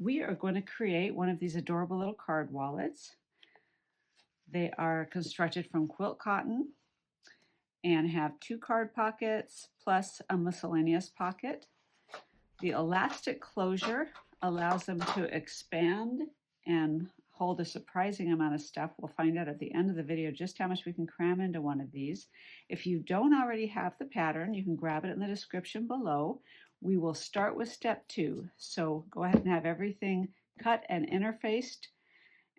we are going to create one of these adorable little card wallets. They are constructed from quilt cotton and have 2 card pockets plus a miscellaneous pocket. The elastic closure allows them to expand and hold a surprising amount of stuff. We'll find out at the end of the video just how much we can cram into one of these. If you don't already have the pattern, you can grab it in the description below. We will start with step 2. So go ahead and have everything cut and interfaced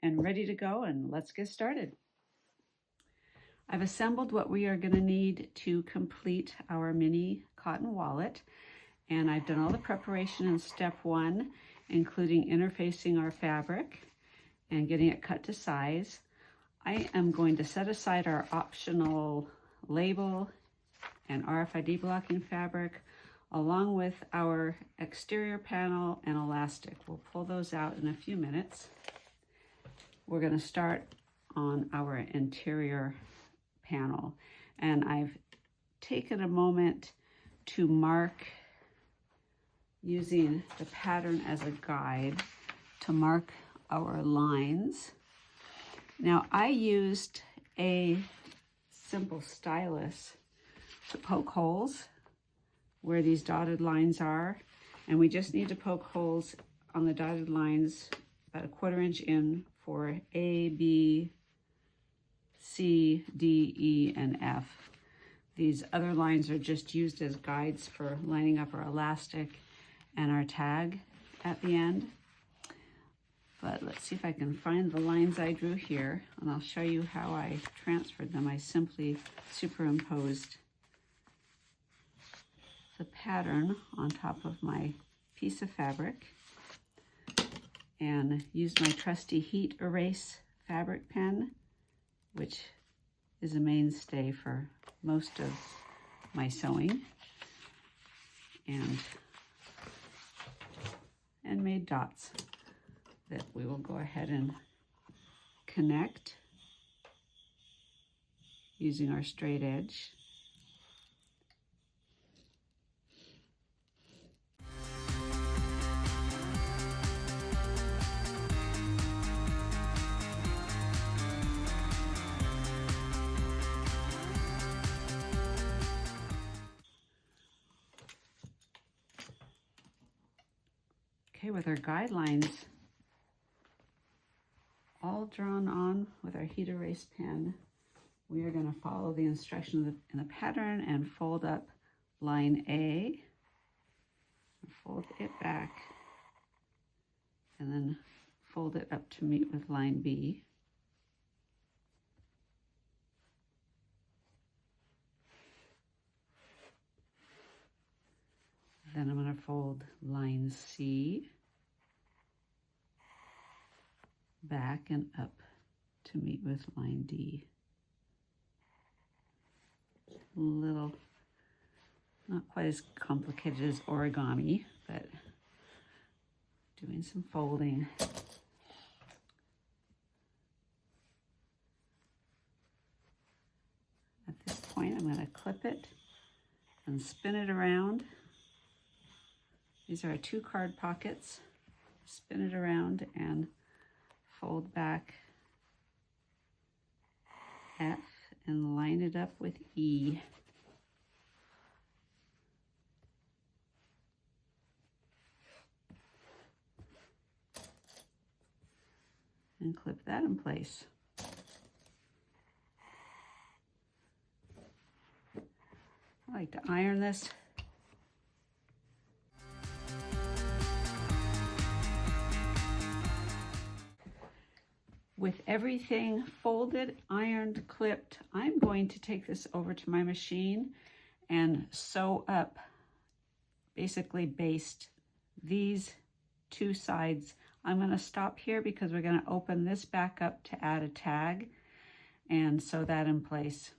and ready to go, and let's get started. I've assembled what we are going to need to complete our mini cotton wallet, and I've done all the preparation in step 1, including interfacing our fabric and getting it cut to size. I am going to set aside our optional label and RFID blocking fabric along with our exterior panel and elastic. We'll pull those out in a few minutes. We're going to start on our interior panel, and I've taken a moment to mark, using the pattern as a guide, to mark our lines. Now, I used a simple stylus to poke holes where these dotted lines are, and we just need to poke holes on the dotted lines about 1/4 inch in for A, B, C, D, E, and F. These other lines are just used as guides for lining up our elastic and our tag at the end. But let's see if I can find the lines I drew here, and I'll show you how I transferred them. I simply superimposed the pattern on top of my piece of fabric and used my trusty heat erase fabric pen, which is a mainstay for most of my sewing, and made dots that we will go ahead and connect using our straight edge. Okay, with our guidelines all drawn on with our heat erase pen, we are going to follow the instructions in the pattern and fold up line A, fold it back, and then fold it up to meet with line B. Then I'm going to fold line C back and up to meet with line D. A little, not quite as complicated as origami, but doing some folding. At this point, I'm going to clip it and spin it around. These are our 2 card pockets. Spin it around and fold back F and line it up with E. And clip that in place. I like to iron this. With everything folded, ironed, clipped, I'm going to take this over to my machine and sew up, basically baste these 2 sides. I'm going to stop here because we're going to open this back up to add a tag and sew that in place.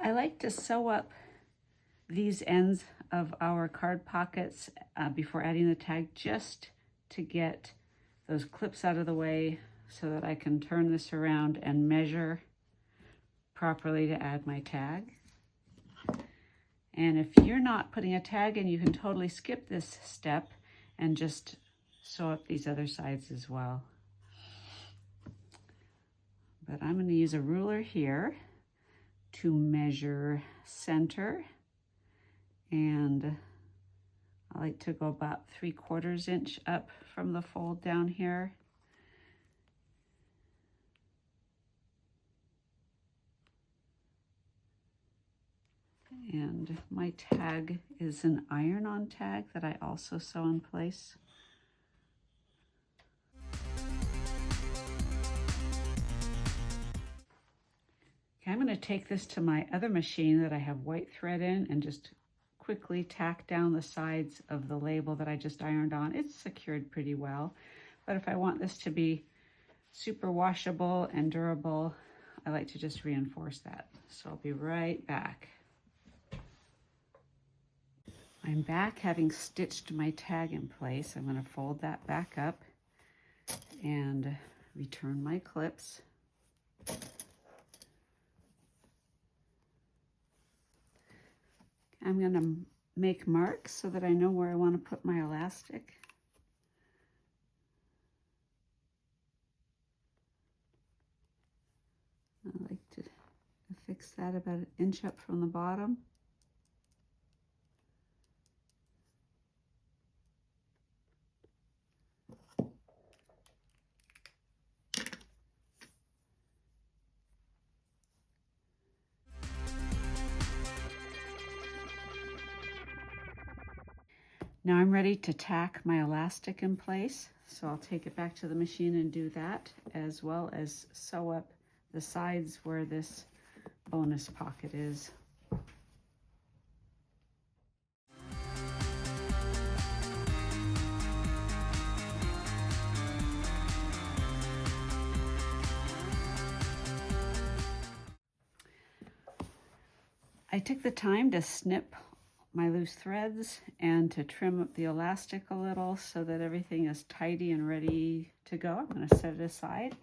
I like to sew up these ends of our card pockets before adding the tag, just to get those clips out of the way so that I can turn this around and measure properly to add my tag. And if you're not putting a tag in, you can totally skip this step and just sew up these other sides as well. But I'm going to use a ruler here to measure center, and I like to go about 3/4 inch up from the fold down here. And my tag is an iron-on tag that I also sew in place. Okay, I'm going to take this to my other machine that I have white thread in and just quickly tack down the sides of the label that I just ironed on. It's secured pretty well, but if I want this to be super washable and durable, I like to just reinforce that. So I'll be right back. I'm back having stitched my tag in place. I'm going to fold that back up and return my clips. I'm going to make marks so that I know where I want to put my elastic. I like to affix that about 1 inch up from the bottom. Now I'm ready to tack my elastic in place, so I'll take it back to the machine and do that, as well as sew up the sides where this bonus pocket is. I took the time to snip my loose threads and to trim up the elastic a little so that everything is tidy and ready to go. I'm going to set it aside,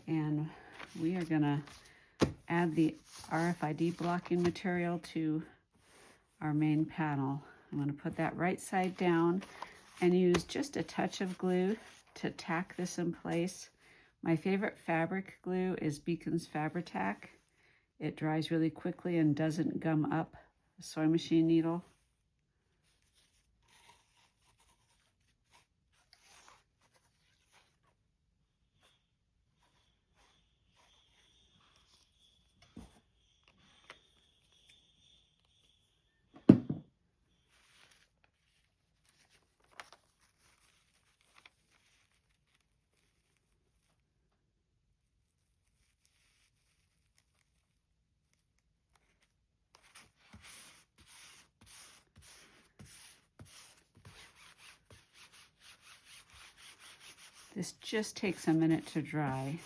and we are going to add the RFID blocking material to our main panel. I'm going to put that right side down and use just a touch of glue to tack this in place. My favorite fabric glue is Beacon's FabriTac. It dries really quickly and doesn't gum up the sewing machine needle. This just takes a minute to dry.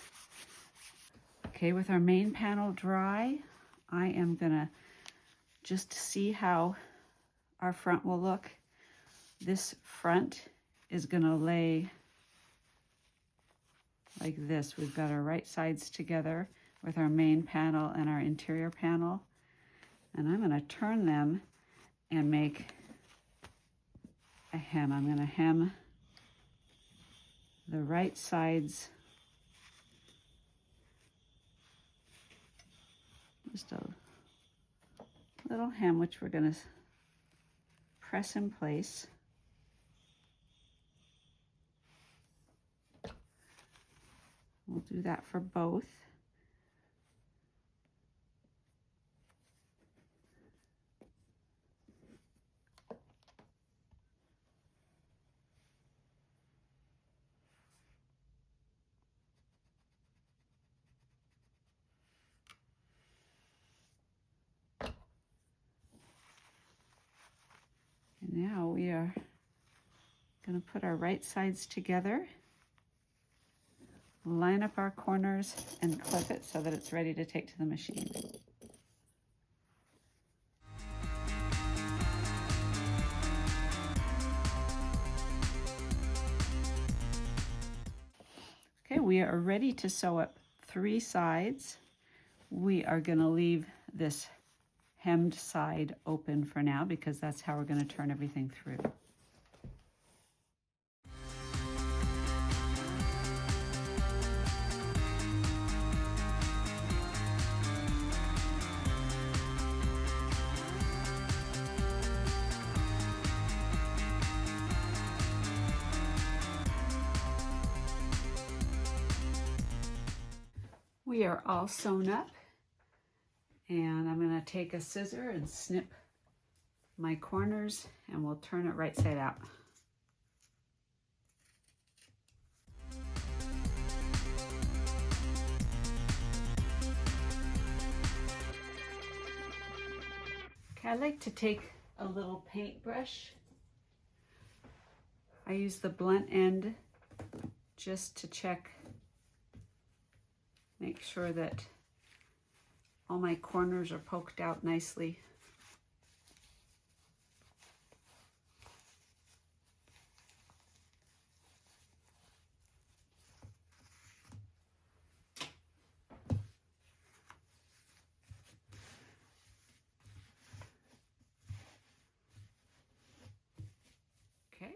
Okay, with our main panel dry, I am gonna just see how our front will look. This front is gonna lay like this. We've got our right sides together with our main panel and our interior panel. And I'm gonna turn them and make a hem. I'm gonna hem the right sides, just a little hem, which we're going to press in place. We'll do that for both. Now we are going to put our right sides together, line up our corners, and clip it so that it's ready to take to the machine. we are ready to sew up 3 sides. We are going to leave this hemmed side open for now because that's how we're going to turn everything through. We are all sewn up, and I'm going to take a scissor and snip my corners, and we'll turn it right side out. Okay, I like to take a little paintbrush. I use the blunt end just to check, make sure that all my corners are poked out nicely. Okay.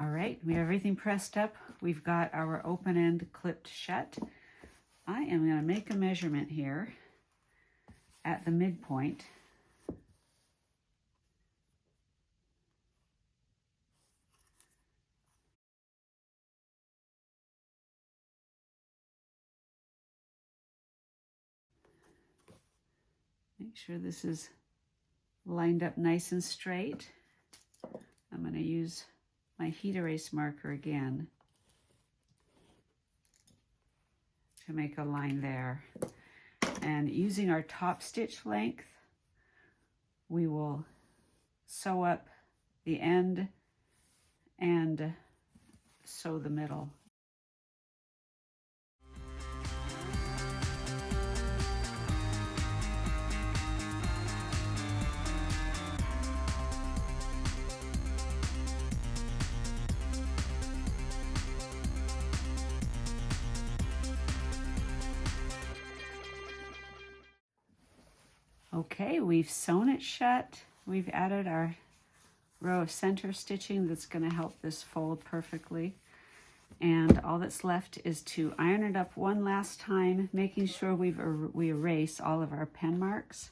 All right, we have everything pressed up. We've got our open end clipped shut. I am going to make a measurement here at the midpoint. Make sure this is lined up nice and straight. I'm going to use my heat erase marker again to make a line there. And using our top stitch length, we will sew up the end and sew the middle. Okay, we've sewn it shut. We've added our row of center stitching that's going to help this fold perfectly. And all that's left is to iron it up one last time, making sure we erase all of our pen marks.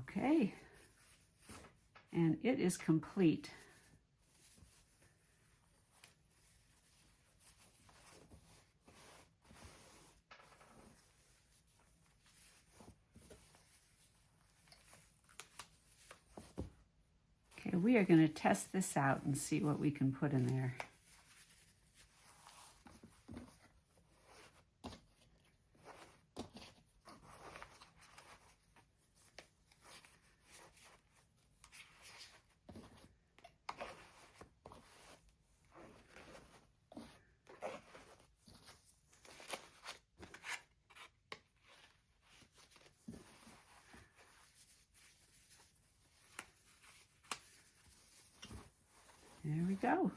Okay, and it is complete. Okay, we are going to test this out and see what we can put in there. There we go.